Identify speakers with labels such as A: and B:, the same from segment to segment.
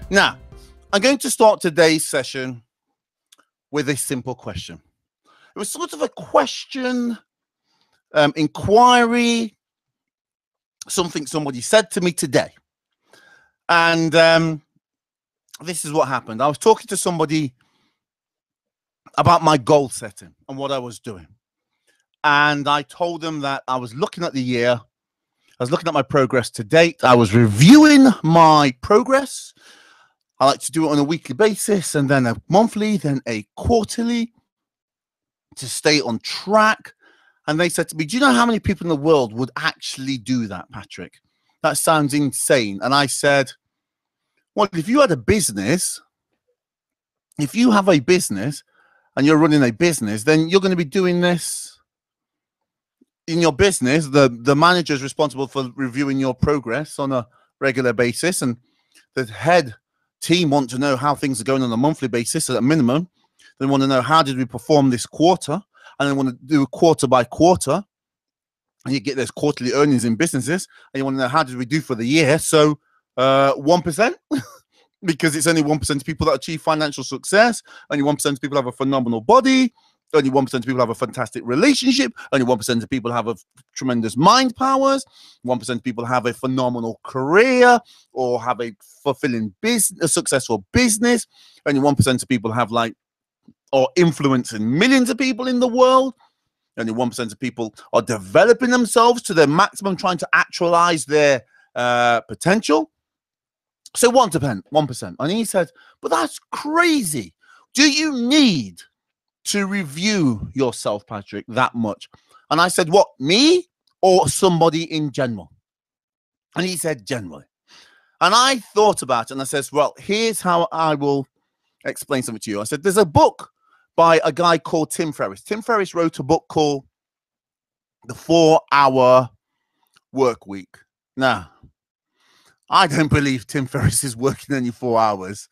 A: Now, I'm going to start today's session with a simple question. It was sort of a question, inquiry, something somebody said to me today. And this is what happened. I was talking to somebody about my goal setting and what I was doing. And I told them that I was looking at the year. I was looking at my progress to date. I was reviewing my progress. I like to do it on a weekly basis and then a monthly, then a quarterly to stay on track. And they said to me, do you know how many people in the world would actually do that, Patrick? That sounds insane. And I said, well, if you had a business, if you have a business and you're running a business, then you're going to be doing this in your business. The manager is responsible for reviewing your progress on a regular basis. And the head team want to know how things are going on a monthly basis at a minimum. They want to know how did we perform this quarter, and they want to do quarter by quarter, and you get those quarterly earnings in businesses, and you want to know how did we do for the year. So 1%, because it's only 1% of people that achieve financial success, only 1% of people have a phenomenal body, only 1% of people have a fantastic relationship, only 1% of people have a tremendous mind powers, 1% of people have a phenomenal career or have a fulfilling business, a successful business, only 1% of people have or influencing millions of people in the world, only 1% of people are developing themselves to their maximum, trying to actualize their potential. So 1%. And he said, but that's crazy. Do you need to review yourself, Patrick, that much? And I said, what, me or somebody in general? And he said, generally. And I thought about it and I says, well, here's how I will explain something to you. I said, there's a book by a guy called Tim Ferriss. Tim Ferriss wrote a book called The 4-Hour Work Week. Now, I don't believe Tim Ferriss is working only 4 hours.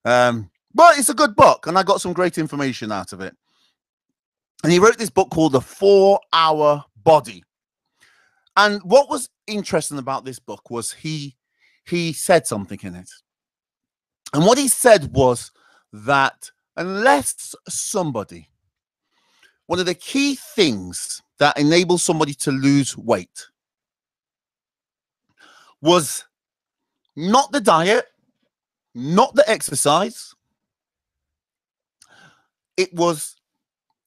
A: But it's a good book, and I got some great information out of it. And he wrote this book called The 4-Hour Body. And what was interesting about this book was he said something in it. And what he said was that unless somebody, one of the key things that enables somebody to lose weight was not the diet, not the exercise, it was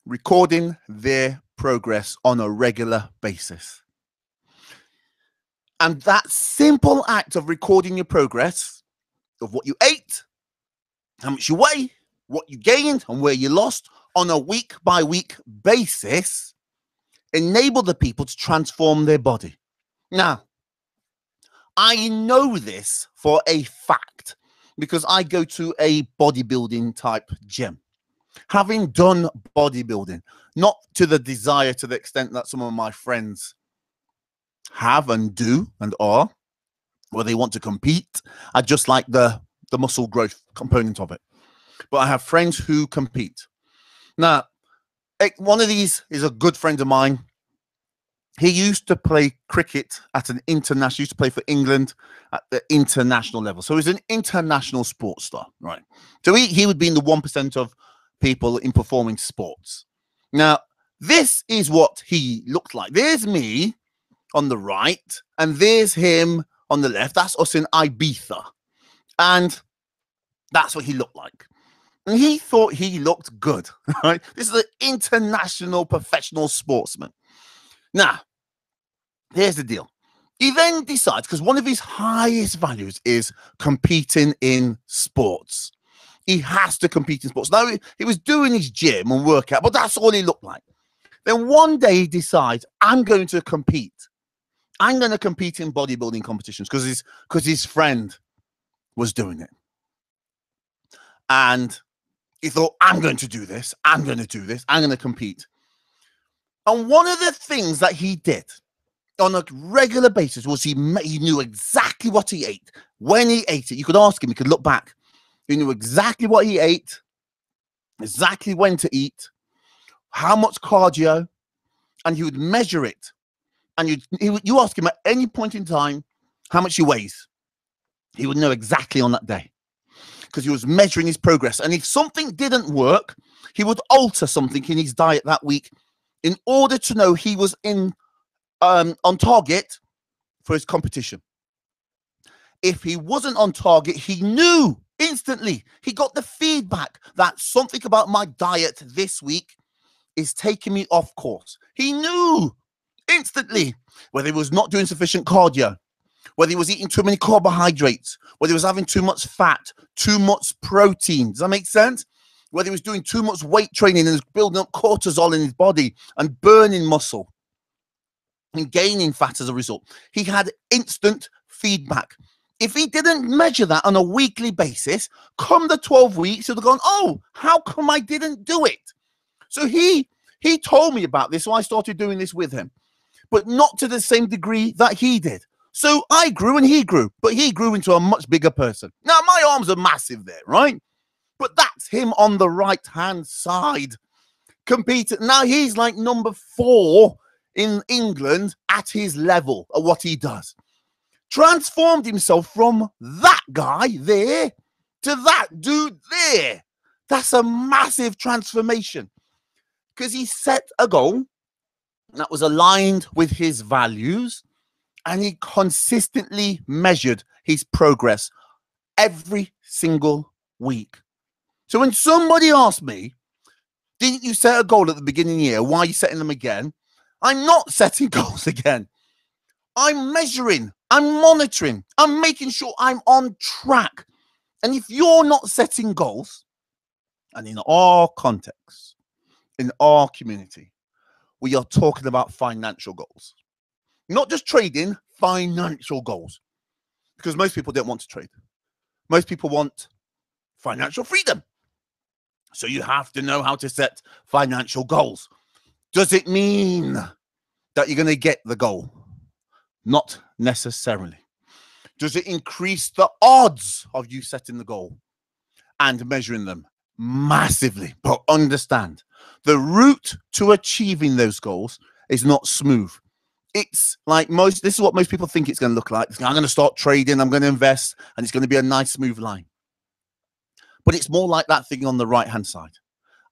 A: recording their progress on a regular basis. And that simple act of recording your progress of what you ate, how much you weigh, what you gained, and where you lost on a week-by-week basis enabled the people to transform their body. Now, I know this for a fact because I go to a bodybuilding type gym. Having done bodybuilding, not to the desire to the extent that some of my friends have and do and are, where they want to compete. I just like the muscle growth component of it. But I have friends who compete. Now, one of these is a good friend of mine. He used to play cricket at an international, used to play for England at the international level. So he's an international sports star, right? So he would be in the 1% of people in performing sports. Now, this is what he looked like. There's me on the right, and there's him on the left. That's us in Ibiza. And that's what he looked like. And he thought he looked good, right? This is an international professional sportsman. Now, here's the deal. He then decides, because one of his highest values is competing in sports. He has to compete in sports. Now, he was doing his gym and workout, but that's all he looked like. Then one day he decides, I'm going to compete. I'm going to compete in bodybuilding competitions because his friend was doing it. And he thought, I'm going to do this. I'm going to do this. I'm going to compete. And one of the things that he did on a regular basis was he knew exactly what he ate, when he ate it. You could ask him, you could look back. He knew exactly what he ate, exactly when to eat, how much cardio, and he would measure it. And you ask him at any point in time how much he weighs. He would know exactly on that day. because he was measuring his progress. And if something didn't work, he would alter something in his diet that week in order to know he was on target for his competition. If he wasn't on target, he knew instantly. He got the feedback that something about my diet this week is taking me off course. He knew instantly whether he was not doing sufficient cardio, whether he was eating too many carbohydrates, whether he was having too much fat, too much protein. Does that make sense? Whether he was doing too much weight training and was building up cortisol in his body and burning muscle and gaining fat as a result. He had instant feedback. If he didn't measure that on a weekly basis, come the 12 weeks, he'd have gone, oh, how come I didn't do it? So he told me about this, so I started doing this with him, but not to the same degree that he did. So I grew and he grew, but he grew into a much bigger person. Now, my arms are massive there, right? But that's him on the right-hand side. Competing. Now he's like number 4 in England at his level of what he does. Transformed himself from that guy there to that dude there. That's a massive transformation because he set a goal that was aligned with his values and he consistently measured his progress every single week. So when somebody asks me, didn't you set a goal at the beginning of the year? Why are you setting them again? I'm not setting goals again. I'm measuring, I'm monitoring, I'm making sure I'm on track. And if you're not setting goals, and in our context, in our community, we are talking about financial goals. Not just trading, financial goals. Because most people don't want to trade. Most people want financial freedom. So you have to know how to set financial goals. Does it mean that you're going to get the goal? Not necessarily. Does it increase the odds of you setting the goal and measuring them? Massively. But understand, the route to achieving those goals is not smooth. It's like this is what most people think it's going to look like. I'm going to start trading, I'm going to invest, and it's going to be a nice smooth line. But it's more like that thing on the right-hand side.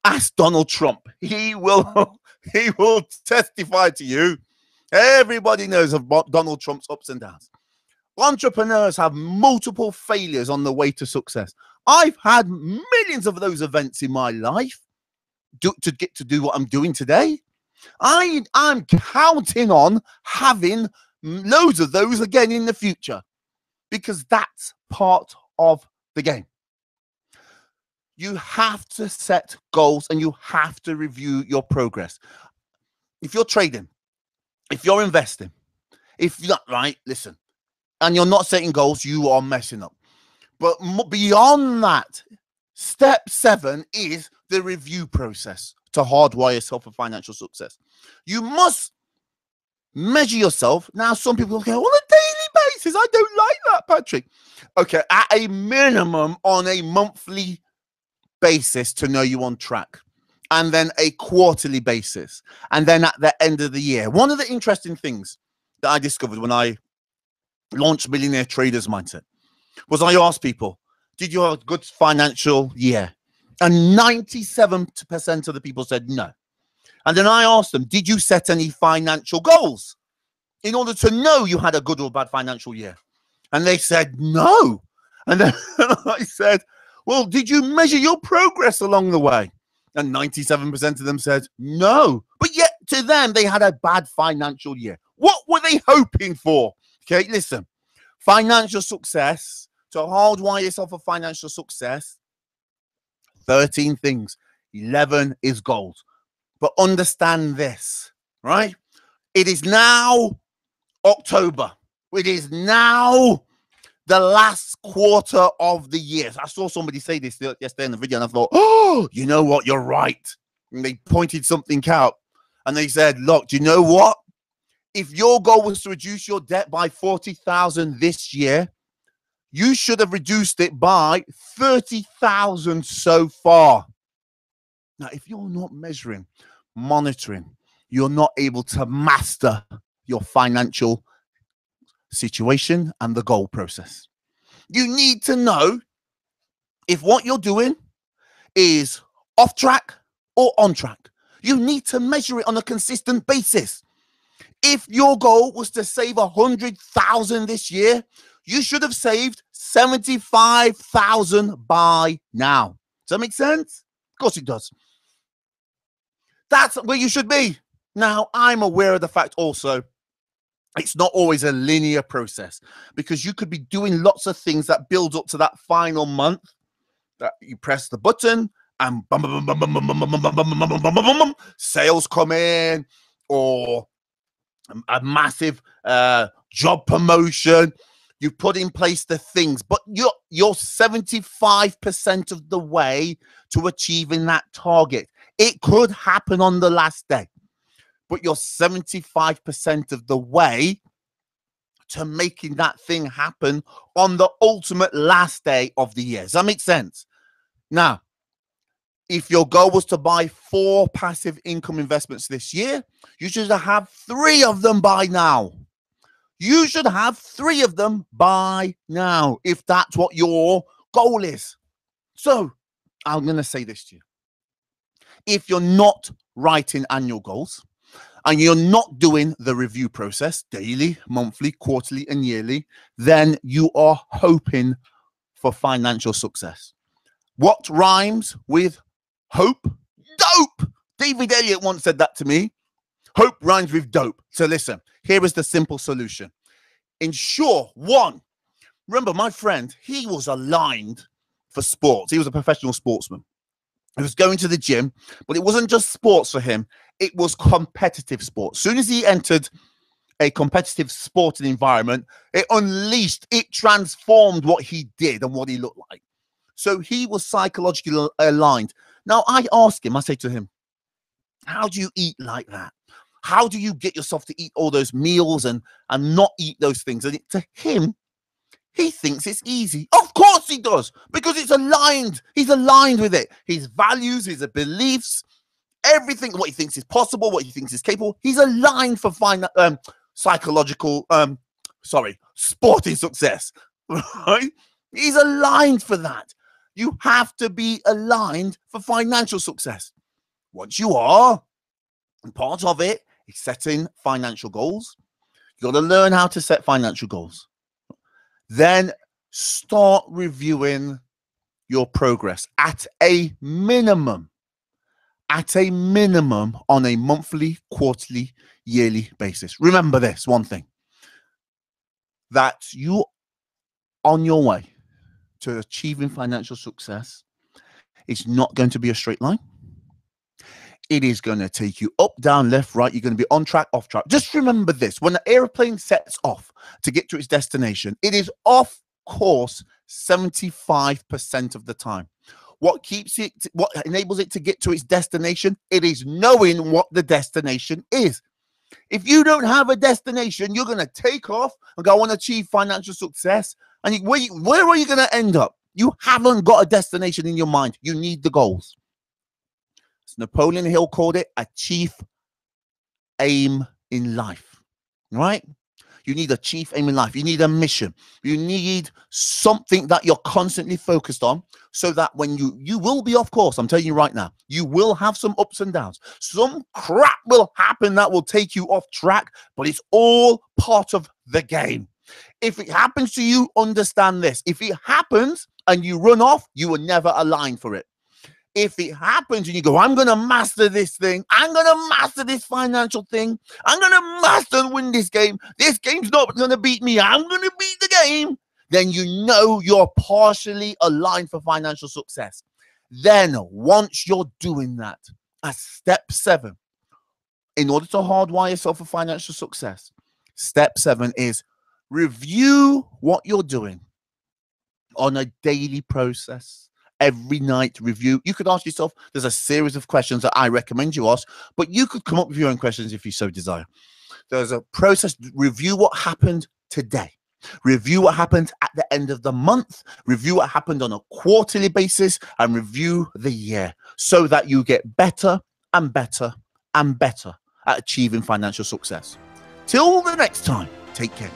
A: Ask Donald Trump. He will testify to you. Everybody knows of Donald Trump's ups and downs. Entrepreneurs have multiple failures on the way to success. I've had millions of those events in my life to get to do what I'm doing today. I'm counting on having loads of those again in the future because that's part of the game. You have to set goals and you have to review your progress. If you're trading, if you're investing, if you're not right, listen, and you're not setting goals, you are messing up. But beyond that, step 7 is the review process to hardwire yourself for financial success. You must measure yourself. Now, some people go, on a daily basis, I don't like that, Patrick. Okay, at a minimum on a monthly basis to know you're on track, and then a quarterly basis, and then at the end of the year. One of the interesting things that I discovered when I launched Millionaire Traders Mindset was I asked people, did you have a good financial year? And 97% of the people said no. And then I asked them, did you set any financial goals in order to know you had a good or bad financial year? And they said no. And then I said, well, did you measure your progress along the way? And 97% of them said no. But yet to them, they had a bad financial year. What were they hoping for? Okay, listen. Financial success, to hardwire yourself for financial success, 13 things. 11 is gold. But understand this, right? It is now October. It is now the last quarter of the year. I saw somebody say this yesterday in the video, and I thought, oh, you know what? You're right. And they pointed something out, and they said, look, do you know what? If your goal was to reduce your debt by 40,000 this year, you should have reduced it by 30,000 so far. Now, if you're not measuring, monitoring, you're not able to master your financial situation and the goal process. You need to know If what you're doing is off track or on track, you need to measure it on a consistent basis. If your goal was to save 100,000 this year, you should have saved 75,000 by now. Does that make sense? Of course it does. That's where you should be. Now, I'm aware of the fact also it's not always a linear process, because you could be doing lots of things that build up to that final month that you press the button and sales come in, or a massive job promotion. You put in place the things, but you're 75% of the way to achieving that target. It could happen on the last day, but you're 75% of the way to making that thing happen on the ultimate last day of the year. Does that make sense? Now, if your goal was to buy 4 passive income investments this year, you should have 3 of them by now. You should have 3 of them by now, if that's what your goal is. So I'm going to say this to you. If you're not writing annual goals and you're not doing the review process daily, monthly, quarterly, and yearly, then you are hoping for financial success. What rhymes with hope? Dope. David Elliott once said that to me. Hope rhymes with dope. So listen, here is the simple solution. Ensure, 1, remember my friend, he was aligned for sports. He was a professional sportsman. He was going to the gym, but it wasn't just sports for him. It was competitive sports. As soon as he entered a competitive sporting environment, it unleashed, it transformed what he did and what he looked like. So he was psychologically aligned. Now I ask him, I say to him, how do you eat like that? How do you get yourself to eat all those meals and not eat those things? And to him, he thinks it's easy. Of course he does, because it's aligned. He's aligned with it. His values, his beliefs, everything, what he thinks is possible, what he thinks is capable. He's aligned for sporting success, right? He's aligned for that. You have to be aligned for financial success. Once you are, and part of it is setting financial goals. You got to learn how to set financial goals. Then start reviewing your progress at a minimum on a monthly, quarterly, yearly basis. Remember this one thing, that you on your way to achieving financial success, it's not going to be a straight line. It is going to take you up, down, left, right. You're going to be on track, off track. Just remember this. When the airplane sets off to get to its destination, it is off course 75% of the time. What enables it to get to its destination? It is knowing what the destination is. If you don't have a destination, you're going to take off and go on to achieve financial success. And where are you going to end up? You haven't got a destination in your mind. You need the goals. As Napoleon Hill called it, a chief aim in life, right? You need a chief aim in life. You need a mission. You need something that you're constantly focused on, so that when you will be off course, I'm telling you right now, you will have some ups and downs. Some crap will happen that will take you off track, but it's all part of the game. If it happens to you, understand this. If it happens and you run off, you were never aligned for it. If it happens and you go, I'm going to master this thing, I'm going to master this financial thing, I'm going to master and win this game, this game's not going to beat me, I'm going to beat the game, then you know you're partially aligned for financial success. Then once you're doing that, at step 7, in order to hardwire yourself for financial success, step 7 is review what you're doing on a daily process. Every night review. You could ask yourself, there's a series of questions that I recommend you ask, but you could come up with your own questions if you so desire. There's a process. Review what happened today. Review what happened at the end of the month. Review what happened on a quarterly basis, and review the year, so that you get better and better and better at achieving financial success. Till the next time, take care.